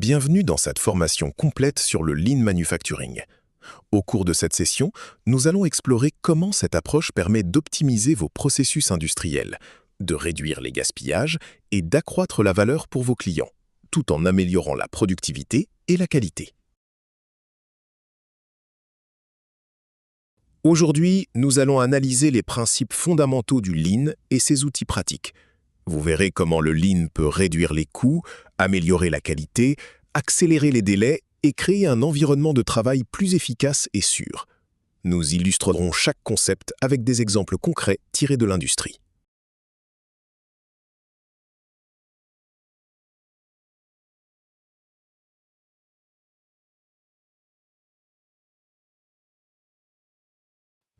Bienvenue dans cette formation complète sur le Lean Manufacturing. Au cours de cette session, nous allons explorer comment cette approche permet d'optimiser vos processus industriels, de réduire les gaspillages et d'accroître la valeur pour vos clients, tout en améliorant la productivité et la qualité. Aujourd'hui, nous allons analyser les principes fondamentaux du Lean et ses outils pratiques. Vous verrez comment le Lean peut réduire les coûts, améliorer la qualité, accélérer les délais et créer un environnement de travail plus efficace et sûr. Nous illustrerons chaque concept avec des exemples concrets tirés de l'industrie.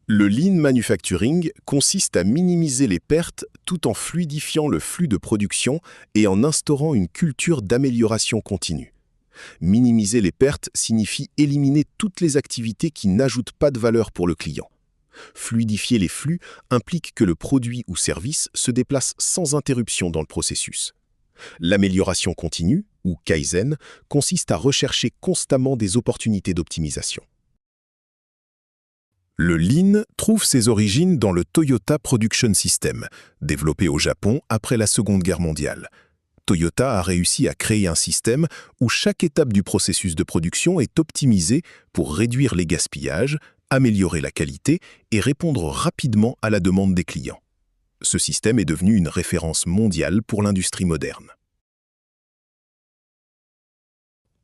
Le Lean Manufacturing consiste à minimiser les pertes tout en fluidifiant le flux de production et en instaurant une culture d'amélioration continue. Minimiser les pertes signifie éliminer toutes les activités qui n'ajoutent pas de valeur pour le client. Fluidifier les flux implique que le produit ou service se déplace sans interruption dans le processus. L'amélioration continue, ou Kaizen, consiste à rechercher constamment des opportunités d'optimisation. Le Lean trouve ses origines dans le Toyota Production System, développé au Japon après la Seconde Guerre mondiale. Toyota a réussi à créer un système où chaque étape du processus de production est optimisée pour réduire les gaspillages, améliorer la qualité et répondre rapidement à la demande des clients. Ce système est devenu une référence mondiale pour l'industrie moderne.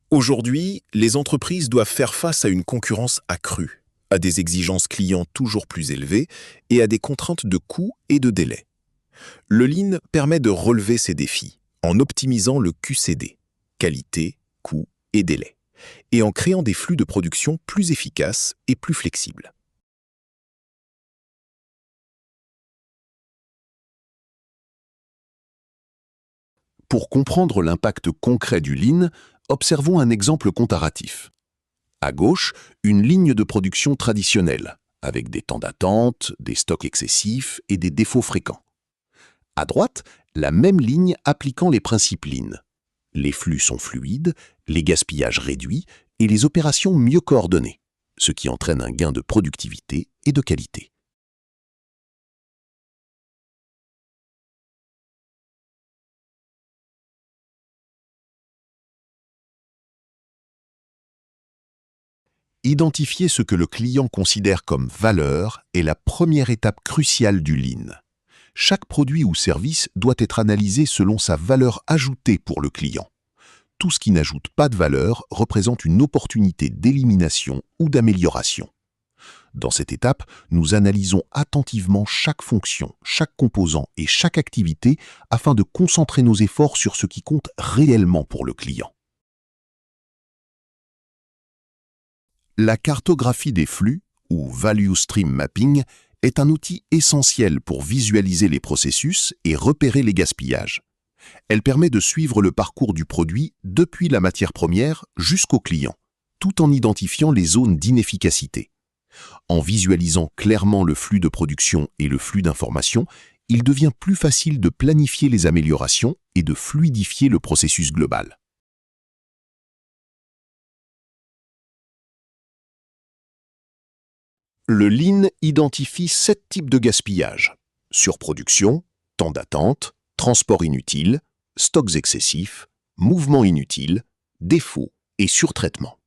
Aujourd'hui, les entreprises doivent faire face à une concurrence accrue, à des exigences clients toujours plus élevées et à des contraintes de coûts et de délais. Le Lean permet de relever ces défis en optimisant le QCD, qualité, coût et délai, et en créant des flux de production plus efficaces et plus flexibles. Pour comprendre l'impact concret du Lean, observons un exemple comparatif. À gauche, une ligne de production traditionnelle, avec des temps d'attente, des stocks excessifs et des défauts fréquents. À droite, la même ligne appliquant les principes Lean. Les flux sont fluides, les gaspillages réduits et les opérations mieux coordonnées, ce qui entraîne un gain de productivité et de qualité. Identifier ce que le client considère comme valeur est la première étape cruciale du Lean. Chaque produit ou service doit être analysé selon sa valeur ajoutée pour le client. Tout ce qui n'ajoute pas de valeur représente une opportunité d'élimination ou d'amélioration. Dans cette étape, nous analysons attentivement chaque fonction, chaque composant et chaque activité afin de concentrer nos efforts sur ce qui compte réellement pour le client. La cartographie des flux, ou Value Stream Mapping, est un outil essentiel pour visualiser les processus et repérer les gaspillages. Elle permet de suivre le parcours du produit depuis la matière première jusqu'au client, tout en identifiant les zones d'inefficacité. En visualisant clairement le flux de production et le flux d'informations, il devient plus facile de planifier les améliorations et de fluidifier le processus global. Le Lean identifie 7 types de gaspillage: surproduction, temps d'attente, transport inutile, stocks excessifs, mouvements inutiles, défauts et surtraitement.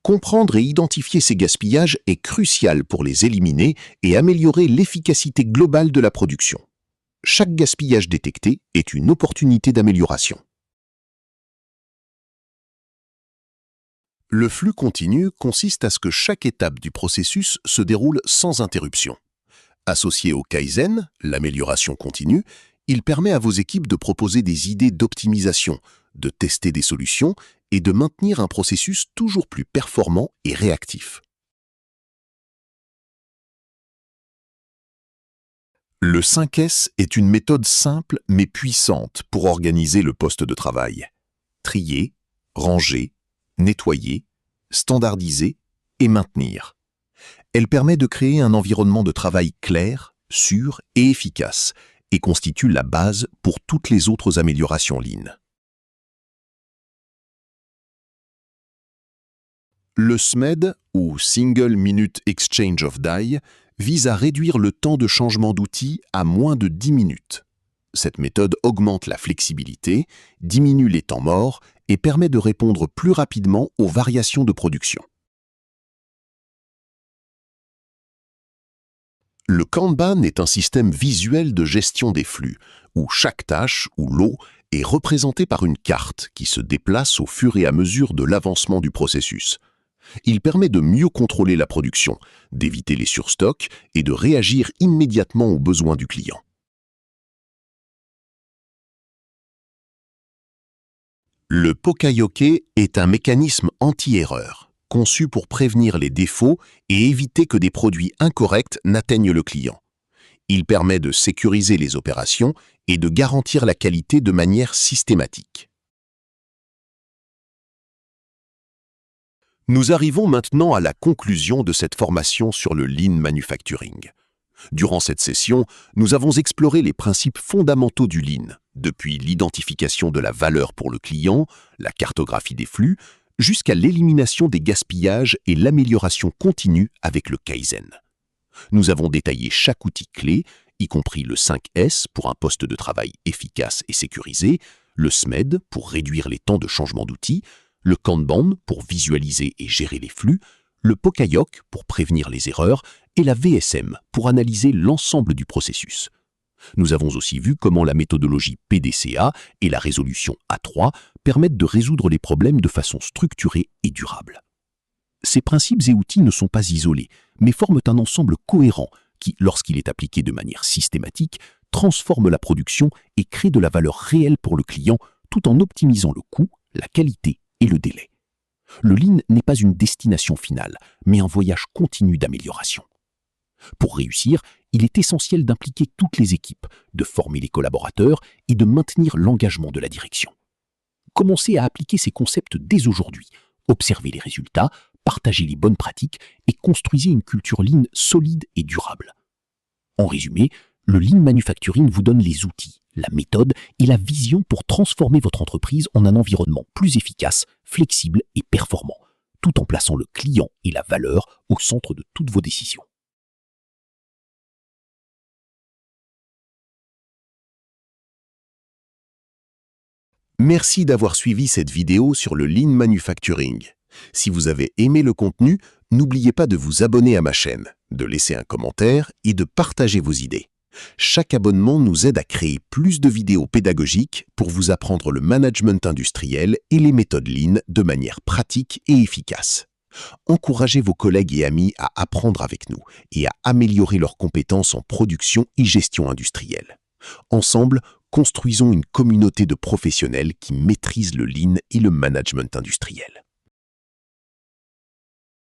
Comprendre et identifier ces gaspillages est crucial pour les éliminer et améliorer l'efficacité globale de la production. Chaque gaspillage détecté est une opportunité d'amélioration. Le flux continu consiste à ce que chaque étape du processus se déroule sans interruption. Associé au Kaizen, l'amélioration continue, il permet à vos équipes de proposer des idées d'optimisation, de tester des solutions et de maintenir un processus toujours plus performant et réactif. Le 5S est une méthode simple mais puissante pour organiser le poste de travail. Trier, ranger, nettoyer, standardiser et maintenir. Elle permet de créer un environnement de travail clair, sûr et efficace et constitue la base pour toutes les autres améliorations Lean. Le SMED, ou Single Minute Exchange of Die, vise à réduire le temps de changement d'outil à moins de 10 minutes. Cette méthode augmente la flexibilité, diminue les temps morts et permet de répondre plus rapidement aux variations de production. Le Kanban est un système visuel de gestion des flux, où chaque tâche ou lot est représentée par une carte qui se déplace au fur et à mesure de l'avancement du processus. Il permet de mieux contrôler la production, d'éviter les surstocks et de réagir immédiatement aux besoins du client. Le Poka-yoke est un mécanisme anti-erreur, conçu pour prévenir les défauts et éviter que des produits incorrects n'atteignent le client. Il permet de sécuriser les opérations et de garantir la qualité de manière systématique. Nous arrivons maintenant à la conclusion de cette formation sur le Lean Manufacturing. Durant cette session, nous avons exploré les principes fondamentaux du Lean, depuis l'identification de la valeur pour le client, la cartographie des flux, jusqu'à l'élimination des gaspillages et l'amélioration continue avec le Kaizen. Nous avons détaillé chaque outil clé, y compris le 5S pour un poste de travail efficace et sécurisé, le SMED pour réduire les temps de changement d'outils, le Kanban pour visualiser et gérer les flux, le Poka-yoke pour prévenir les erreurs et la VSM pour analyser l'ensemble du processus. Nous avons aussi vu comment la méthodologie PDCA et la résolution A3 permettent de résoudre les problèmes de façon structurée et durable. Ces principes et outils ne sont pas isolés, mais forment un ensemble cohérent qui, lorsqu'il est appliqué de manière systématique, transforme la production et crée de la valeur réelle pour le client tout en optimisant le coût, la qualité et le délai. Le Lean n'est pas une destination finale, mais un voyage continu d'amélioration. Pour réussir, il est essentiel d'impliquer toutes les équipes, de former les collaborateurs et de maintenir l'engagement de la direction. Commencez à appliquer ces concepts dès aujourd'hui, observez les résultats, partagez les bonnes pratiques et construisez une culture Lean solide et durable. En résumé, le Lean Manufacturing vous donne les outils, la méthode et la vision pour transformer votre entreprise en un environnement plus efficace, flexible et performant, tout en plaçant le client et la valeur au centre de toutes vos décisions. Merci d'avoir suivi cette vidéo sur le Lean Manufacturing. Si vous avez aimé le contenu, n'oubliez pas de vous abonner à ma chaîne, de laisser un commentaire et de partager vos idées. Chaque abonnement nous aide à créer plus de vidéos pédagogiques pour vous apprendre le management industriel et les méthodes Lean de manière pratique et efficace. Encouragez vos collègues et amis à apprendre avec nous et à améliorer leurs compétences en production et gestion industrielle. Ensemble, construisons une communauté de professionnels qui maîtrisent le Lean et le management industriel.